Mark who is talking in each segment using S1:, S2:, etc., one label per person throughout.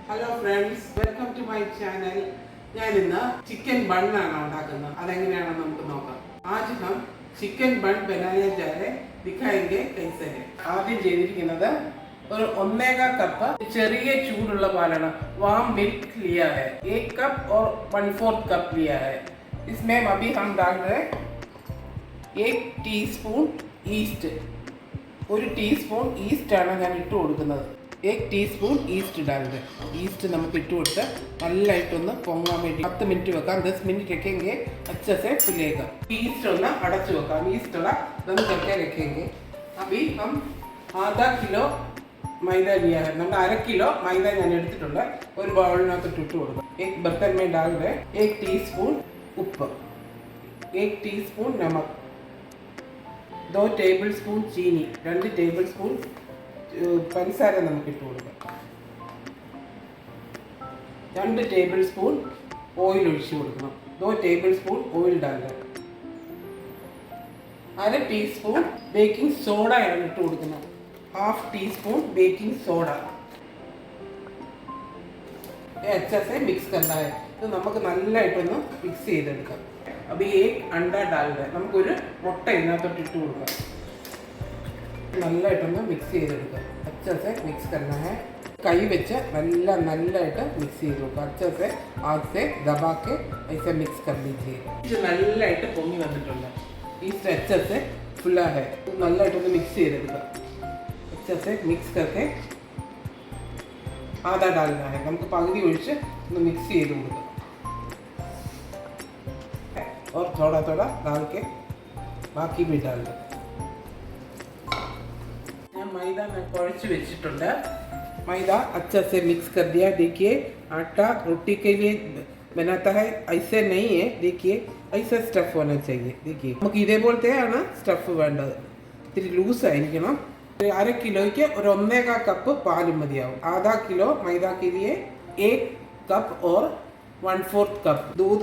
S1: Hello friends, welcome to my channel. ഞാൻ ഇന്ന് chicken ബണ്ണാണ് ഉണ്ടാക്കുന്നത്. അതെങ്ങനെയാണെന്ന് നമുക്ക് നോക്കാം. ആദ്യം നാം ചിക്കൻ ബൺ ബനാന ജാരെ ദിഖായെങ്കിൽ കൈസെ. ആദ്യം ചെയ്തിരിക്കുന്നത് ഒരു 1.25 കപ്പ് ചെറിയ ചൂടുള്ള പാലാണ്. वार्म मिल्क लिया है 1 कप और 1/4 कप लिया है. इसमें अभी हम डाल रहे 1 टीस्पून ईस्ट. ഒരു ടീസ്പൂൺ ഈസ്റ്റ് ആണ് ഞാൻ ഇട്ട് കൊടുക്കുന്നത്. 1 ടീസ്പൂൺ ഈസ്റ്റ് डालते. ഈസ്റ്റ് നമുക്ക് ഇട്ട് കൊടുത്ത് നല്ലതായിട്ടൊന്ന് പൊങ്ങാൻ വേണ്ടി 10 മിനിറ്റ് വെക്കാം. 10 मिनट रखेंगे, अच्छे से फूलेगा. ഈസ്റ്റ് ഒന്ന് അടച്ചു വെക്കാം. ഈസ്റ്റ് ഉള്ള दम करके रखेंगे. अभी हम आधा किलो मैदा लिया है. നമ്മൾ 1/2 കിലോ मैदा ഞാൻ എടുത്തിട്ടുണ്ട്. ഒരു ബൗളിനകത്ത് ഇട്ട് കൊടുക്കാം. एक बर्तन में डाल रहे 1 टीस्पून ഉപ്പ്, 1 टीस्पून नमक, 2 ടേബിൾ സ്പൂൺ ചീനി, 2 ടേബിൾ സ്പൂൺ പഞ്ചസാര നമുക്ക് ഇട്ട് കൊടുക്കാം. 2 ടേബിൾ സ്പൂൺ ഓയിൽ ഒഴിച്ച് കൊടുക്കണം. 2 ടേബിൾ സ്പൂൺ ഓയിൽ डालना. 1/2 ടീസ്പൂൺ ബേക്കിംഗ് സോഡയാണ് ഇട്ട് കൊടുക്കുന്നത്. 1/2 ടീസ്പൂൺ ബേക്കിംഗ് സോഡ. अच्छा से मिक्स करना है. ഇത് നമുക്ക് നല്ലതായിട്ടൊന്ന് മിക്സ് ചെയ്തെടുക്കാം. അപ്പോൾ ഈ അണ്ട ഡാൽഡ നമുക്കൊരു മുട്ട ഇതിനകത്തോട്ട് ഇട്ട് കൊടുക്കാം. നല്ലതായിട്ടൊന്ന് മിക്സ് ചെയ്തെടുക്കാം. अच्छा से मिक्स करना है. കൈ വെച്ച് നല്ലതായിട്ട് മിക്സ് ചെയ്ത് കൊടുക്കുക. अच्छा से हाथ से दबा के ऐसे मिक्स कर लीजिए. ഇത് നല്ലതായിട്ട് പൊങ്ങി വന്നിട്ടുണ്ട്. ഈ अच्छा से फुला है. നല്ലതായിട്ടൊന്ന് മിക്സ് ചെയ്തെടുക്കാം. अच्छा से मिक्स करके आधा डालना है. നമുക്ക് പകുതി ഒഴിച്ച് ഒന്ന് മിക്സ് ചെയ്ത് കൊടുക്കാം. और थोड़ा थोड़ा डाल के बाकी भी डाल दो. मैं मैदा में कुछ വെച്ചിട്ടുണ്ട്. मैदा अच्छा से मिक्स कर दिया. देखिए आटा रोटी के लिए बनाता है, ऐसे नहीं है. देखिए ऐसा स्टफ होना चाहिए. देखिए നമുക്ക് ഇതേപോലത്തെയാണ് സ്റ്റഫ് വേണ്ടത്. ഇത്തിരി ലൂസ് ആയിരിക്കണം. 1/2 കിലോയ്ക്ക് ഒരു 1.25 കപ്പ് പാലും മതിയാവും. आधा किलो मैदा के लिए 1 कप और 1/4 कप दूध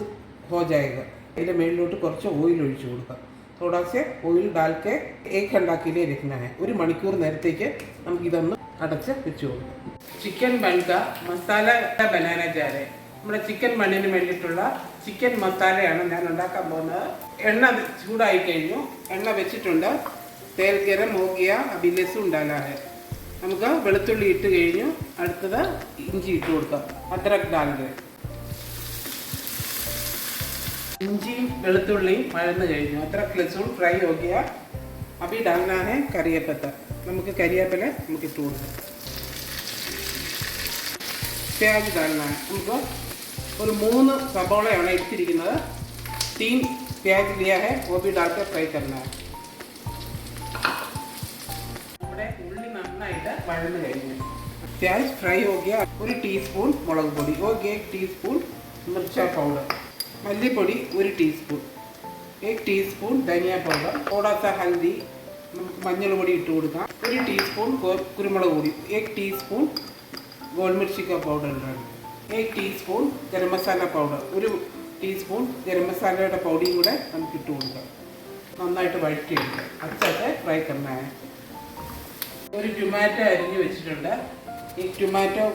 S1: हो जाएगा. ഇതിൻ്റെ മേളിലോട്ട് കുറച്ച് ഓയിൽ ഒഴിച്ചു കൊടുക്കാം. थोड़ा से ऑयल डाल के 1 घंटा के लिए रखना है. 1 മണിക്കൂർ നേരത്തേക്ക് നമുക്കിതൊന്ന് അടച്ച് വെച്ച് കൊടുക്കാം. ചിക്കൻ ബൺക മസാല ബനാന ജാരെ. നമ്മുടെ ചിക്കൻ ബണ്ണിന് വേണ്ടിയിട്ടുള്ള ചിക്കൻ മസാലയാണ് ഞാൻ ഉണ്ടാക്കാൻ പോകുന്നത്. എണ്ണ ചൂടായി കഴിഞ്ഞു. എണ്ണ വെച്ചിട്ടുണ്ട്. തേൽ ഗരം ഹോ ഗയാ. അബി ലഹ്സുൻ ഡാലാ ഹൈ. നമുക്ക് വെളുത്തുള്ളി ഇട്ട് കഴിഞ്ഞു. അടുത്തത് ഇഞ്ചി ഇട്ട് കൊടുക്കാം. അദ്രക് ഡാൽ ദേ. ഇഞ്ചിയും വെളുത്തുള്ളിയും വഴന്ന് കഴിഞ്ഞു. അദ്രക് ലഹ്സുൻ ഫ്രൈ ഹോ ഗയാ. അബി ഡാൽനാ ഹൈ കറിവേപ്പില. നമുക്ക് കരിവേപ്പില നമുക്ക് ഇട്ട് കൊടുക്കാം. പ്യാജ് ഡാൽനാ ഹൈ. നമുക്ക് ഒരു 3 സബോളയാണ് എടുത്തിരിക്കുന്നത്. 3 പ്യാജ് ലിയാ ഹൈ. വോ B dal K fry കർനാ high. നമ്മുടെ ഉള്ളി നന്നായിട്ട് വഴന്ന് കഴിഞ്ഞു. പ്യാജ് ഫ്രൈ ഹോ ഗയാ. 1 ടീസ്പൂൺ മുളക് പൊടി, 1 ടീസ്പൂൺ മിർച്ച പൗഡർ, മല്ലിപ്പൊടി 1 ടീസ്പൂൺ, 1 ടീസ്പൂൺ ധനിയ പൗഡർ, थोड़ा सा हल्दी, നമുക്ക് മഞ്ഞൾ പൊടി ഇട്ട് കൊടുക്കാം. 1 ടീസ്പൂൺ കുരുമുളക് പൊടി, 1 ടീസ്പൂൺ ഗോൾ മിർച്ചി का പൗഡർ ഇടാം. 1 teaspoon garam masala powder, 1 teaspoon garam മസാലയുടെ പൗഡിയും കൂടെ നമുക്ക് ഇട്ട് കൊടുക്കാം. നന്നായിട്ട് വഴറ്റിയെടുക്കാം. അച്ചാത്തെ ഫ്രൈ करना है. ഒരു ടൊമാറ്റോ അരിഞ്ഞ് വെച്ചിട്ടുണ്ട്. ഈ ടൊമാറ്റോ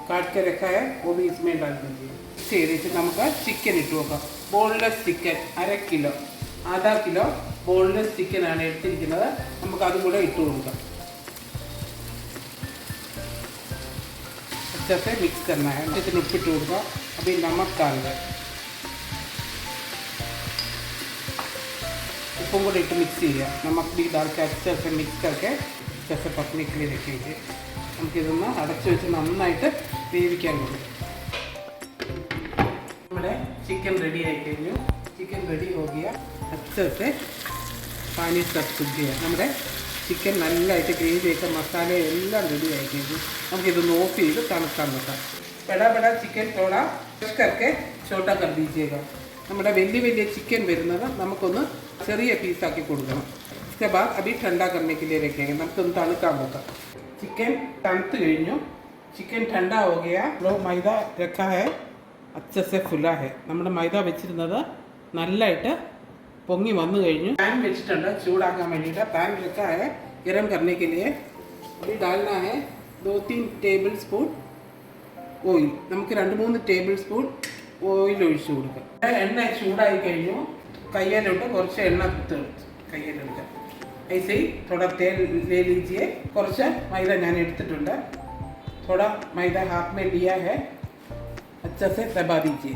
S1: काट के रखा है, वो भी इसमें डाल दीजिए. ചെയ്തിട്ട് നമുക്ക് ചിക്കൻ ഇട്ട് നോക്കാം. ബോൺലെസ് ചിക്കൻ 1/2 കിലോ, आधा किलो ബോൺലെസ് ചിക്കനാണ് എടുത്തിരിക്കുന്നത്. നമുക്ക് അതും കൂടെ ഇട്ട് കൊടുക്കാം. अच्छे से मिक्स करना है. ഇതിന് ഉപ്പിട്ട് കൊടുക്കാം. अभी नमक डाल दें. ഉപ്പും കൂടെ ഇട്ട് മിക്സ് ചെയ്യുക. नमक भी डाल के अच्छे से मिक्स करके अच्छे से पकने के लिए रखेंगे. നമുക്കിതൊന്ന് അടച്ചു വെച്ച് നന്നായിട്ട് വേവിക്കാൻ കൊടുക്കും. നമ്മുടെ ചിക്കൻ റെഡി ആയി കഴിഞ്ഞു. ചിക്കൻ റെഡി ഹോ ഗയാ. अच्छे से പാനി സബ് കുക്ക് ചെയ്യുക. നമ്മുടെ ചിക്കൻ നല്ലതായിട്ട് ഗ്രേവിയൊക്കെ മസാല എല്ലാം റെഡി ആയി കഴിഞ്ഞു. നമുക്കിതൊന്ന് ഓഫ് ചെയ്ത് തണുക്കാൻ വെക്കാം. ബടാ ബടാ ചിക്കൻ തോടാ ഫ്രഷ് കറക്കെ ചോട്ടാ കർ ദീജിയേഗ. നമ്മുടെ വലിയ ചിക്കൻ വരുന്നത് നമുക്കൊന്ന് ചെറിയ പീസാക്കി കൊടുക്കണം. इसके बाद अभी ठंडा करने के लिए रखेंगे. നമുക്കൊന്ന് തണുക്കാൻ വെക്കാം. चिकन तंत കഴിഞ്ഞു. चिकन ठंडा हो गया. लो मैदा रखा है, अच्छे से फुला है. നമ്മുടെ മൈദ വെച്ചിരുന്നത് നല്ലതായിട്ട് പൊങ്ങി വന്നു കഴിഞ്ഞു. പാൻ വെച്ചിട്ടുണ്ട് ചൂടാക്കാൻ വേണ്ടിയിട്ട്. പാൻ रखा है गरम करने के लिए. अभी डालना है 2-3 टेबल स्पून ഓയിൽ. നമുക്ക് 2-3 ടേബിൾ സ്പൂൺ ഓയിൽ ഒഴിച്ച് കൊടുക്കാം. എണ്ണ ചൂടായി കഴിഞ്ഞു. കയ്യിലോട്ട് കുറച്ച് എണ്ണ കയ്യിലെടുക്കാം. ऐसे ही थोड़ा तेल ले लीजिए. കുറച്ച് മൈദ ഞാൻ എടുത്തിട്ടുണ്ട്. थोड़ा मैदा हाथ में लिया है. अच्छा से दबा दीजिए.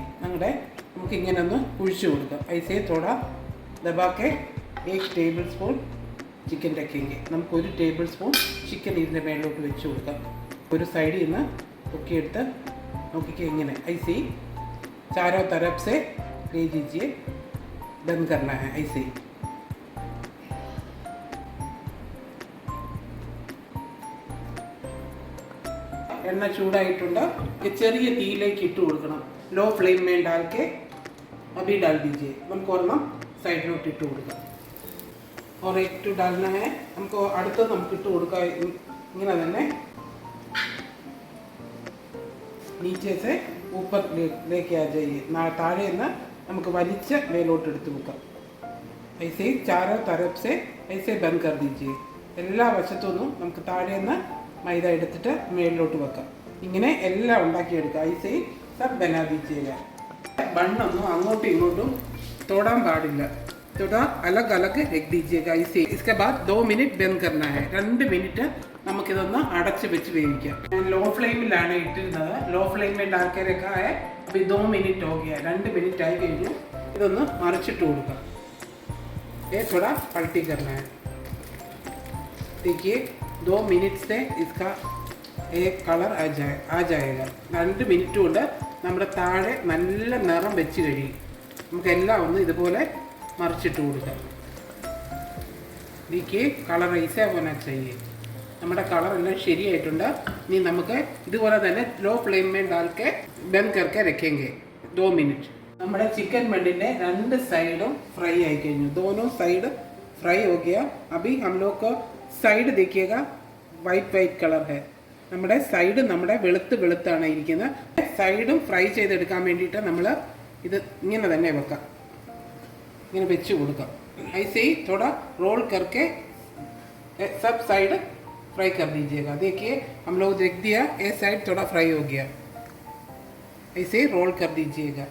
S1: നമുക്ക് ഇങ്ങനെ ഒന്ന് കുഴിച്ചു കൊടുക്കാം. ऐसे थोड़ा दबा के 1 ടേബിൾ സ്പൂൺ ചിക്കൻ रखेंगे. നമുക്ക് 1 ടേബിൾ സ്പൂൺ ചിക്കൻ ഇതിൻ്റെ മേളിലോട്ട് വെച്ച് കൊടുക്കാം. ഒരു സൈഡിൽ നിന്ന് പൊക്കിയെടുത്ത് നോക്കിക്കേ ഇങ്ങനെ. ऐसे ही चारों तरफ से ले लीजिए. बंद करना है ऐसे ही. എണ്ണ ചൂടായിട്ടുണ്ട്. ചെറിയ തീയിലേക്ക് ഇട്ട് കൊടുക്കണം. लो फ्लेम में डाल के अभी डाल दीजिए. നമുക്ക് ഒരെണ്ണം സൈഡിലോട്ട് ഇട്ട് കൊടുക്കാം. और एक टू डालना है. നമുക്ക് അടുത്തത് നമുക്ക് ഇട്ട് കൊടുക്കാം. ഇങ്ങനെ തന്നെ नीचे से ऊपर लेके आ जाइए. താഴെ നിന്ന് നമുക്ക് വലിച്ച് മേലോട്ട് എടുത്ത് വെക്കാം. ऐसे ही चारों तरफ से ऐसे बंद कर दीजिए. എല്ലാ വശത്തു നിന്നും നമുക്ക് താഴെ നിന്ന് മൈദ എടുത്തിട്ട് മേളിലോട്ട് വെക്കാം. ഇങ്ങനെ എല്ലാം ഉണ്ടാക്കിയെടുക്കുക. ऐसे ही सब बना दीजिएगा. ബണ്ണൊന്നും അങ്ങോട്ടും ഇങ്ങോട്ടും തൊടാൻ പാടില്ല. थोड़ा अलग अलग रख दीजिएगा. इसे इसके बाद 2 मिनट बंद करना है. 2 മിനിറ്റ് നമുക്കിതൊന്ന് അടച്ച് വെച്ച് വേവിക്കാം. ഞാൻ ലോ ഫ്ലെയിമിലാണ് ഇട്ടിരുന്നത്. ലോ ഫ്ലെയിമിൽ डालके रखा है. अभी 2 मिनट हो गया. 2 മിനിറ്റ് ആയി കഴിഞ്ഞു. ഇതൊന്ന് മറിച്ചിട്ട് കൊടുക്കാം. ये थोड़ा पलटी करना है. देखिए 2 मिनट से इसका एक कलर आ जाएगा. 2 മിനിറ്റ് കൊണ്ട് നമ്മുടെ താഴെ നല്ല നിറം വെച്ച് കഴിയും. നമുക്കെല്ലാം ഒന്ന് ഇതുപോലെ മറിച്ചിട്ട് കൊടുക്കാം. देखिए കളർ ऐसा होना चाहिए. നമ്മുടെ കളർ എല്ലാം ശരിയായിട്ടുണ്ട്. ഇനി നമുക്ക് ഇതുപോലെ തന്നെ ലോ ഫ്ലെയിം में डाल के बंद करके रखेंगे 2 मिनट. നമ്മുടെ ചിക്കൻ ബണ്ണിന്റെ 2 സൈഡും ഫ്രൈ ആയി കഴിഞ്ഞു. दोनों साइड फ्राई हो गया. अभी हम लोग को साइड देखिएगा वाइट കളർ है. നമ്മുടെ സൈഡ് നമ്മുടെ വെളുത്താണ് ഇരിക്കുന്നത്. സൈഡും ഫ്രൈ ചെയ്തെടുക്കാൻ വേണ്ടിയിട്ട് നമ്മൾ ഇത് ഇങ്ങനെ തന്നെ വെക്കാം. इन्हें बेच കൊടുക്കാം. ऐसे ही थोड़ा रोल करके सब साइड फ्राई कर दीजिएगा. देखिए हम लोग देख दिया ये साइड थोड़ा फ्राई हो गया. ऐसे ही रोल कर दीजिएगा.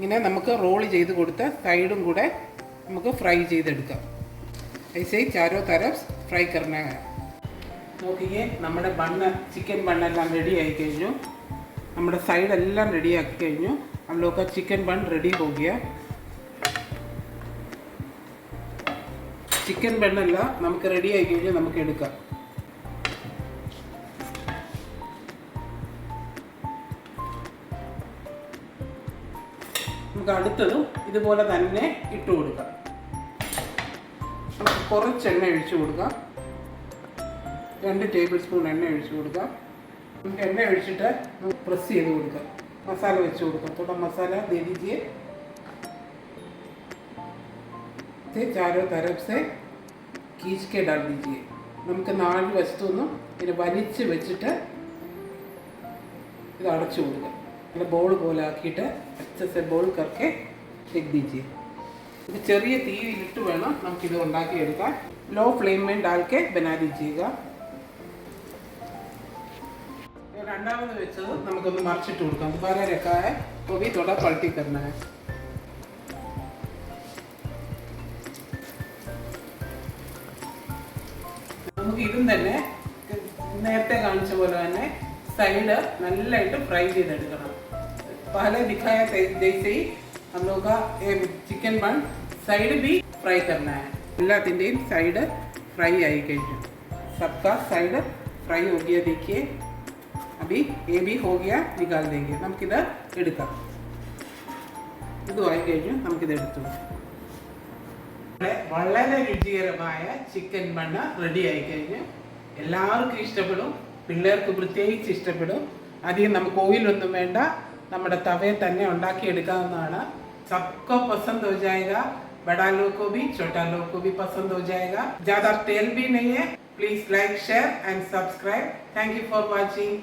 S1: इन्हें നമുക്ക് रोल ചെയ്ത് കൊടുത്ത സൈഡും കൂടെ നമുക്ക് ഫ്രൈ ചെയ്തെടുക്കാം. ऐसे ही चारों तरफ फ्राई करना है. നോക്കിയേ നമ്മുടെ ബണ്ണ് ചിക്കൻ ബണ്ണെല്ലാം റെഡി ആയി കഴിഞ്ഞു. നമ്മുടെ സൈഡ് എല്ലാം റെഡി ആക്കി കഴിഞ്ഞു. हम लोग का चिकन बन रेडी हो गया. ചിക്കൻ ബണ്ണെല്ലാം നമുക്ക് റെഡി ആയി കഴിഞ്ഞാൽ നമുക്ക് എടുക്കാം. നമുക്ക് അടുത്തതും ഇതുപോലെ തന്നെ ഇട്ട് കൊടുക്കാം. നമുക്ക് കുറച്ച് എണ്ണ ഒഴിച്ചു കൊടുക്കാം. 2 ടേബിൾ സ്പൂൺ എണ്ണ ഒഴിച്ചു കൊടുക്കാം. നമുക്ക് എണ്ണ ഒഴിച്ചിട്ട് പ്രസ് ചെയ്ത് കൊടുക്കാം. മസാല വെച്ച് കൊടുക്കാം. थोड़ा मसाला दे दीजिए. चारों तरफ से खींच के डाल दीजिए. നമുക്ക് 4 വശത്തു നിന്നും ഇത് വലിച്ച് വെച്ചിട്ട് ഇത് അടച്ചു കൊടുക്കാം. ഇത് ബോൾ പോലെ ആക്കിയിട്ട് अच्छे से बॉल करके रख दीजिए. ഇത് ചെറിയ തീയിലിട്ട് വേണം നമുക്കിത് ഉണ്ടാക്കിയെടുക്കാൻ. लो फ्लेम में डाल के बना दीजिएगा. രണ്ടാമത് വെച്ചത് നമുക്കൊന്ന് മറിച്ചിട്ട് കൊടുക്കാം. दोबारा रखा है तो भी थोड़ा पलटी करना है. നമുക്ക് ഇതും തന്നെ നേരത്തെ കാണിച്ച പോലെ തന്നെ സൈഡ് നല്ലതായിട്ട് ഫ്രൈ ചെയ്തെടുക്കണം. पहले दिखाया जैसे ही हम लोग का चिकन बन साइड भी फ्राई करना है. എല്ലാത്തിൻ്റെയും സൈഡ് ഫ്രൈ ആയി കഴിഞ്ഞു. सबका साइड फ्राई हो गया. देखिए अभी ये भी हो गया. निकाल देंगे. നമുക്കിത് എടുക്കാം. ഇതുമായി കഴിഞ്ഞു. നമുക്കിത് എടുത്തു. വളരെ രുചികരമായ ചിക്കൻ ബണ്ണ് റെഡി ആയി കഴിഞ്ഞു. എല്ലാവർക്കും ഇഷ്ടപ്പെടും. പിള്ളേർക്ക് പ്രത്യേകിച്ച് ഇഷ്ടപ്പെടും. അധികം നമുക്ക് ഓയിലൊന്നും വേണ്ട. നമ്മുടെ തവയിൽ തന്നെ ഉണ്ടാക്കിയെടുക്കാവുന്നതാണ്. सबको पसंद हो जाएगा. बड़ा लोग को भी छोटा लोग को भी पसंद हो जाएगा. ज़्यादा तेल भी नहीं है. Please like share and subscribe. Thank you for watching.